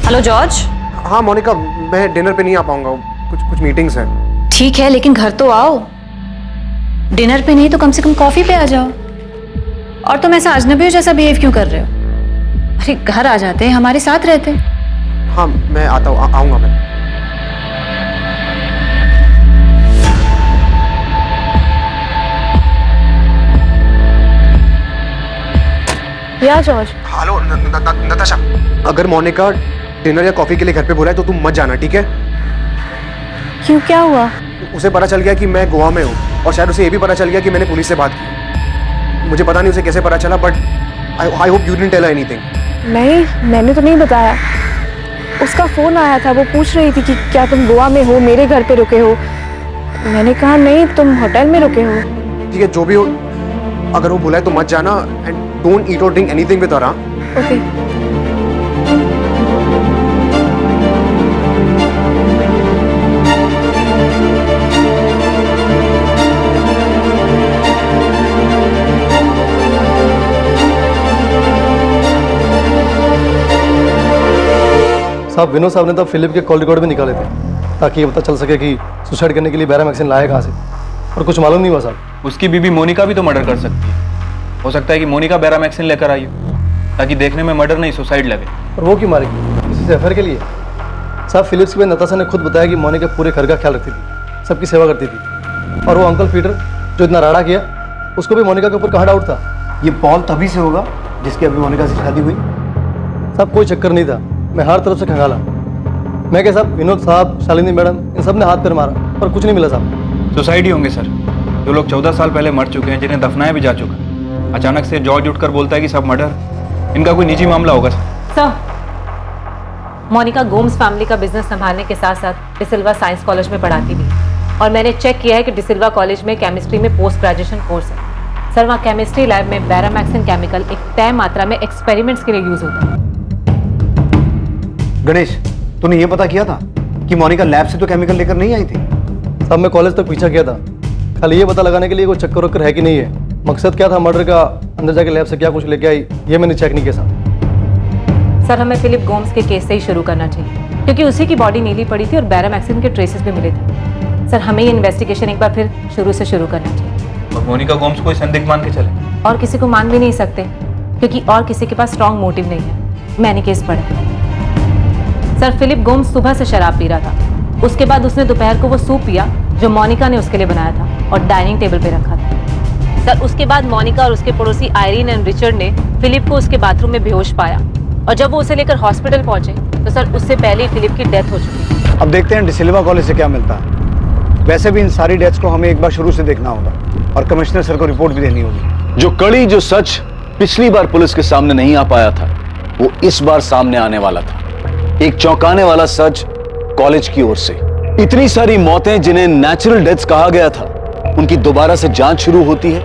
Hello George. हाँ मोनिका, मैं डिनर पे नहीं आ पाऊंगा, कुछ मीटिंग्स हैं। ठीक है, लेकिन घर तो आओ। डिनर पे नहीं तो कम से कम कॉफी पे आ जाओ। और तुम ऐसा अजनबियों जैसा बिहेव क्यों कर रहे हो? अरे घर आ जाते, हमारे साथ रहते। हाँ मैं आता हूँ, आऊंगा मैं। या जॉर्ज। हेलो नताशा, अगर मोनिका डिनर या कॉफी के लिए घर पे बुलाए तो तुम मत जाना, ठीक है? क्यों, क्या हुआ? उसे पता चल गया कि मैं गोवा में हूँ और शायद उसे ये भी पता चल गया कि मैंने पुलिस से बात की। मुझे पता नहीं उसे कैसे पता चला, but I hope you didn't tell her anything. नहीं, मैंने तो नहीं बताया। उसका फोन आया था, वो पूछ रही थी कि क्या तुम गोवा में हो, मेरे घर पे रुके हो। मैंने कहा नहीं, तुम होटल में रुके हो। ठीक है, जो भी हो, अगर वो बुलाए तो मत जाना एंड डोंट ईट और drink anything with her. Okay. साहब, विनोद साहब ने तो फिलिप के कॉल रिकॉर्ड भी निकाले थे ताकि ये पता चल सके कि सुसाइड करने के लिए बेरामैक्सिन लाया कहाँ से, और कुछ मालूम नहीं हुआ साहब। उसकी बीबी मोनिका भी तो मर्डर कर सकती है। हो सकता है कि मोनिका बेरामैक्सिन लेकर आई हो ताकि देखने में मर्डर नहीं सुसाइड लगे। और वो क्यों मारेगी? किसी से अफेयर के लिए? साहब, फिलिप्स की बहन नताशा ने खुद बताया कि मोनिका पूरे घर का ख्याल रखती थी, सबकी सेवा करती थी। और वो अंकल पीटर जो इतना राड़ा किया, उसको भी मोनिका के ऊपर कहाँ डाउट था? ये पॉल तभी से होगा जिसकी अभी मोनिका से शादी हुई। साहब, कोई चक्कर नहीं था, मैं हर तरफ से खंगाला। मैं क्या साहब, विनोद साहब, शालिनी मैडम, इन सब ने हाथ पैर मारा पर कुछ नहीं मिला साहब। सुसाइड ही होंगे सर। जो लोग 14 साल पहले मर चुके हैं, जिन्हें दफनाया भी जा चुका, अचानक से जॉर्ज उठकर बोलता है कि सब मर्डर। इनका कोई निजी मामला होगा सर। मोनिका गोम्स फैमिली का बिजनेस संभालने के साथ साथ डिसिल्वा साइंस कॉलेज में पढ़ाती भी है, और मैंने चेक किया है कि डिसिल्वा कॉलेज में केमिस्ट्री में पोस्ट ग्रेजुएशन कोर्स है। सर, वहाँ केमिस्ट्री लैब में बेरामैक्सिन केमिकल एक तय मात्रा में एक्सपेरिमेंट्स के लिए यूज होता है। गणेश, तूने ये पता किया था कि मोनिका लैब से तो केमिकल लेकर नहीं आई थी? साहब मैं कॉलेज तक पीछा किया था, खाली ये पता लगाने के लिए कोई चक्कर वक्कर है कि नहीं है। मकसद क्या था मर्डर का, अंदर जाके लैब से क्या कुछ लेके आई ये मैंने चेक नहीं किया साहब। सर हमें फिलिप गोम्स के केस से ही शुरू करना चाहिए क्योंकि उसी की बॉडी नीली पड़ी थी और बैरामैक्सिन के ट्रेसेस भी मिले थे। सर हमें ये इन्वेस्टिगेशन एक बार फिर शुरू से शुरू करना चाहिए। और मोनिका गोम्स को संदिग्ध मान के चले? और किसी को मान भी नहीं सकते क्योंकि और किसी के पास स्ट्रॉन्ग मोटिव नहीं है। मैंने केस पढ़ा। सर फिलिप गोम्स सुबह से शराब पी रहा था, उसके बाद उसने दोपहर को वो सूप पिया जो मोनिका ने उसके लिए बनाया था और डाइनिंग टेबल पे रखा था। सर उसके बाद मोनिका और उसके पड़ोसी आयरीन एंड रिचर्ड ने फिलिप को उसके बाथरूम में बेहोश पाया और जब वो उसे लेकर हॉस्पिटल पहुंचे तो सर उससे पहले ही फिलिप की डेथ हो चुकी थी। अब देखते हैं डिसिल्वा कॉलेज से क्या मिलता है। वैसे भी इन सारी डेथ्स को हमें एक बार शुरू से देखना होगा और कमिश्नर सर को रिपोर्ट भी देनी होगी। जो कड़ी जो सच पिछली बार पुलिस के सामने नहीं आ पाया था वो इस बार सामने आने वाला था। एक चौंकाने वाला सच कॉलेज की ओर से। इतनी सारी मौतें जिन्हें नेचुरल डेथ्स कहा गया था, उनकी दोबारा से जांच शुरू होती है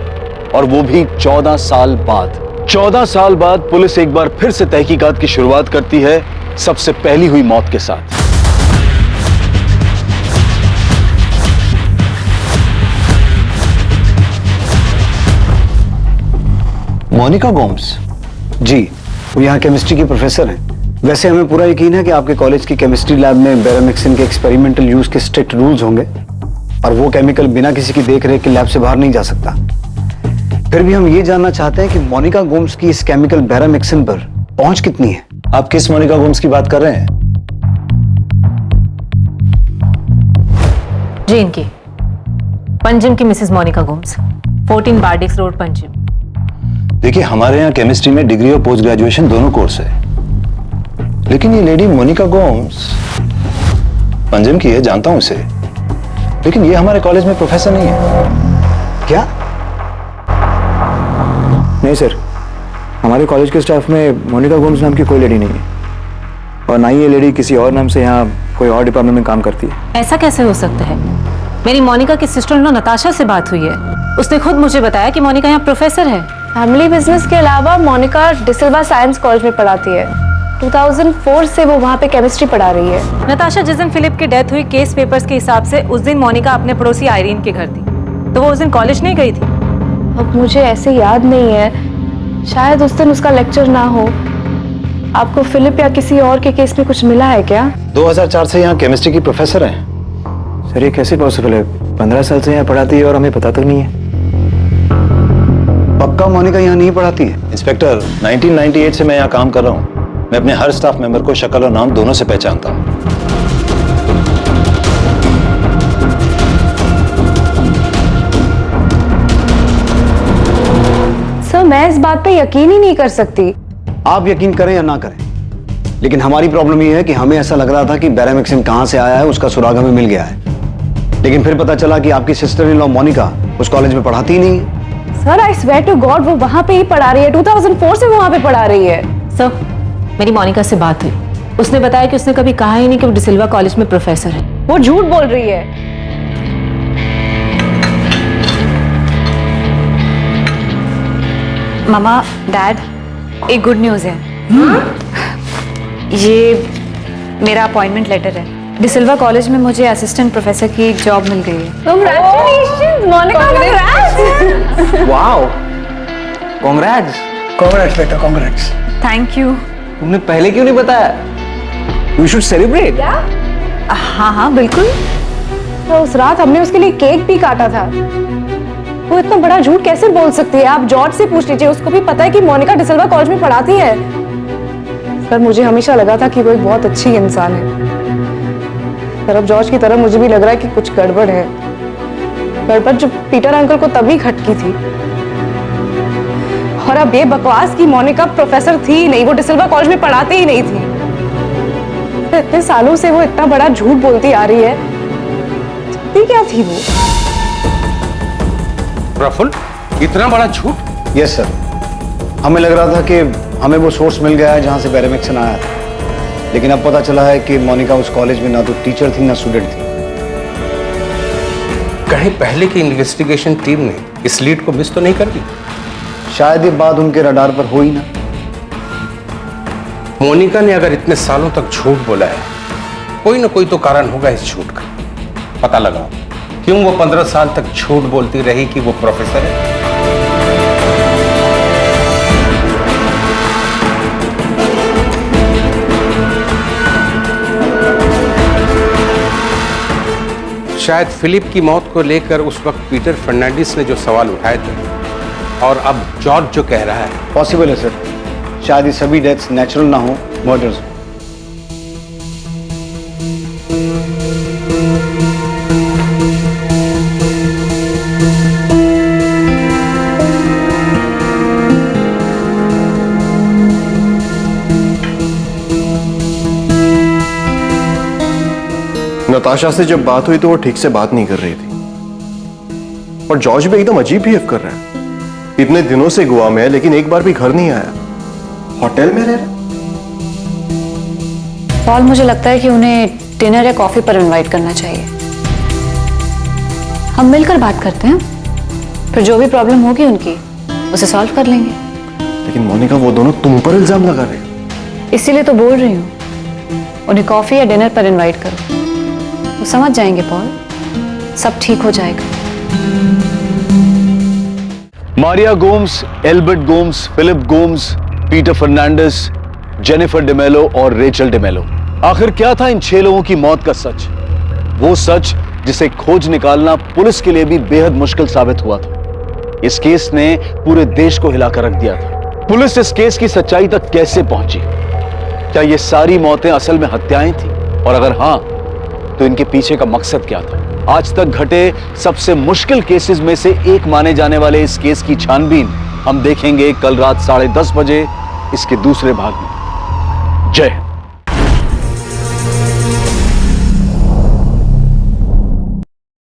और वो भी 14 साल बाद। 14 साल बाद पुलिस एक बार फिर से तहकीकात की शुरुआत करती है, सबसे पहली हुई मौत के साथ। मोनिका गोम्स? जी, वो यहाँ केमिस्ट्री की प्रोफेसर हैं। वैसे हमें पूरा यकीन है कि आपके कॉलेज की केमिस्ट्री लैब में बैरामिक्सिन के एक्सपेरिमेंटल यूज के स्ट्रिक्ट रूल्स होंगे और वो केमिकल बिना किसी की देखरेख के लैब से बाहर नहीं जा सकता। फिर भी हम ये जानना चाहते हैं कि मोनिका गोम्स की इस केमिकल बैरामिक्सिन पर पहुंच कितनी है। आप किस मोनिका गोम्स की बात कर रहे हैं? जी इनकी पंजिम की मिसेस मोनिका गोम्स, 14 बार्डिक्स रोड पंजिम। देखिए हमारे यहाँ केमिस्ट्री में डिग्री और पोस्ट ग्रेजुएशन दोनों कोर्स है, लेकिन ये लेडी मोनिका गोम्स पंजिम की है, जानता हूं इसे, लेकिन ये हमारे कॉलेज में प्रोफेसर नहीं है। क्या? नहीं सर, हमारे कॉलेज के स्टाफ में मोनिका गोम्स नाम की कोई लेडी नहीं है और ना ही ये लेडी किसी और नाम से यहाँ कोई और डिपार्टमेंट में काम करती है। ऐसा कैसे हो सकता है? मेरी मोनिका की सिस्टर इन लॉ नताशा से बात हुई है, उसने खुद मुझे बताया कि मोनिका यहाँ प्रोफेसर है। फैमिली बिजनेस के अलावा मोनिका डिसिल्वा साइंस कॉलेज में पढ़ाती है। 2004 से वो वहाँ पे केमिस्ट्री पढ़ा रही है। नताशा जिस दिन फिलिप की डेथ हुई केस पेपर्स के हिसाब से उस दिन मोनिका अपने पड़ोसी आयरीन के घर थी, तो वो उस दिन कॉलेज नहीं गई थी। अब मुझे ऐसे याद नहीं है, शायद उस दिन उसका लेक्चर ना हो। आपको फिलिप या किसी और के केस में कुछ मिला है क्या? 2004 से यहाँ केमिस्ट्री की प्रोफेसर हैं। सर ये कैसे पॉसिबल है? 15 साल से यहाँ पढ़ाती है और हमें पता तक नहीं है। पक्का मोनिका यहाँ नहीं पढ़ाती है? इंस्पेक्टर, 1998 से मैं यहाँ काम कर रहा हूँ। मैं अपने हर स्टाफ मेंबर को शक्ल और नाम दोनों से पहचानता हूँ। सर मैं इस बात पे यकीन ही नहीं कर सकती। आप यकीन करें या ना करें, लेकिन हमारी प्रॉब्लम ये है कि हमें ऐसा लग रहा था कि बैरामिक्सिन कहां से आया है उसका सुराग हमें मिल गया है, लेकिन फिर पता चला कि आपकी सिस्टर इन लॉ मोनिका उस कॉलेज में पढ़ाती ही नहीं। Sir I swear to God वो वहाँ पे ही पढ़ा रही है। 2004 से वो वहाँ पे पढ़ा रही है। सर मेरी मोनिका से बात हुई, उसने बताया कि उसने कभी कहा ही नहीं कि वो डिसिल्वा कॉलेज में प्रोफेसर है। वो झूठ बोल रही है। मामा, डैड, एक गुड न्यूज़ है। ये मेरा अपॉइंटमेंट लेटर है। डिसिल्वा कॉलेज में मुझे असिस्टेंट प्रोफेसर की जॉब मिल गई है। Congratulations, Monica, congrats! Wow, congrats. Congrats बेटा, कांग्रेट्स। Thank you. तुमने पहले क्यों नहीं बताया? We should celebrate. हाँ हाँ बिल्कुल। तो उस रात हमने उसके लिए केक भी काटा था। वो इतना बड़ा झूठ कैसे बोल सकती है? आप जॉर्ज से पूछ लीजिए, उसको भी पता है कि मोनिका डिसिल्वा कॉलेज में पढ़ाती है। सर मुझे हमेशा लगा था कि वो एक बहुत अच्छी इंसान है, पर अब जॉर्ज की तरह मुझे भी लग रहा है कि कुछ गड़बड़ है। गड़बड़ जो पीटर अंकल को तभी खटकी थी, और अब ये बकवास की मोनिका प्रोफेसर थी ही नहीं, वो डिसिल्वा कॉलेज में पढ़ाती ही नहीं थी। इतने सालों से वो इतना बड़ा झूठ बोलती आ रही है, चाहती क्या थी वो? प्रफुल्ल, इतना बड़ा झूठ? यस सर, हमें लग रहा था कि हमें वो सोर्स मिल गया है जहां से बैरामिक्सिन आया था, लेकिन अब पता चला है कि मोनिका उस कॉलेज में ना तो टीचर थी ना स्टूडेंट थी। कहीं पहले की इन्वेस्टिगेशन टीम ने इस लीड को मिस तो नहीं कर दी? शायद ये बात उनके रडार पर हो ही ना। मोनिका ने अगर इतने सालों तक झूठ बोला है, कोई ना कोई तो कारण होगा इस झूठ का। पता लगाओ क्यों वो 15 साल तक झूठ बोलती रही कि वो प्रोफेसर है? शायद फिलिप की मौत को लेकर उस वक्त पीटर फर्नांडिस ने जो सवाल उठाए थे और अब जॉर्ज जो कह रहा है, पॉसिबल है सर। शायद ये सभी डेथ्स नेचुरल ना हो, मर्डर्स हो। नताशा से जब बात हुई तो वो ठीक से बात नहीं कर रही थी और जॉर्ज भी एकदम अजीब बिहेव कर रहा है। इतने दिनों से गोवा में है लेकिन एक बार भी घर नहीं आया, होटल में रह रहा। पॉल, मुझे लगता है कि उन्हें डिनर या कॉफी पर इनवाइट करना चाहिए। हम मिलकर बात करते हैं, फिर जो भी प्रॉब्लम होगी उनकी उसे सॉल्व कर लेंगे। लेकिन मोनिका, वो दोनों तुम पर इल्जाम लगा रहे हैं। इसीलिए तो बोल रही हूँ, उन्हें कॉफी या डिनर पर इनवाइट करो, वो समझ जाएंगे पॉल, सब ठीक हो जाएगा। Maria Gomes, Albert Gomes, Philip Gomes, Peter Fernandes, Jennifer Demello और रेचल डेमेलो। आखिर क्या था इन 6 लोगों की मौत का सच? वो सच जिसे खोज निकालना पुलिस के लिए भी बेहद मुश्किल साबित हुआ था। इस केस ने पूरे देश को हिलाकर रख दिया था। पुलिस इस केस की सच्चाई तक कैसे पहुंची? क्या ये सारी मौतें असल में हत्याएं थी? और अगर हां, तो इनके पीछे का मकसद क्या था? आज तक घटे सबसे मुश्किल केसेस में से एक माने जाने वाले इस केस की छानबीन हम देखेंगे कल रात 10:30 बजे इसके दूसरे भाग में। जय हिंद।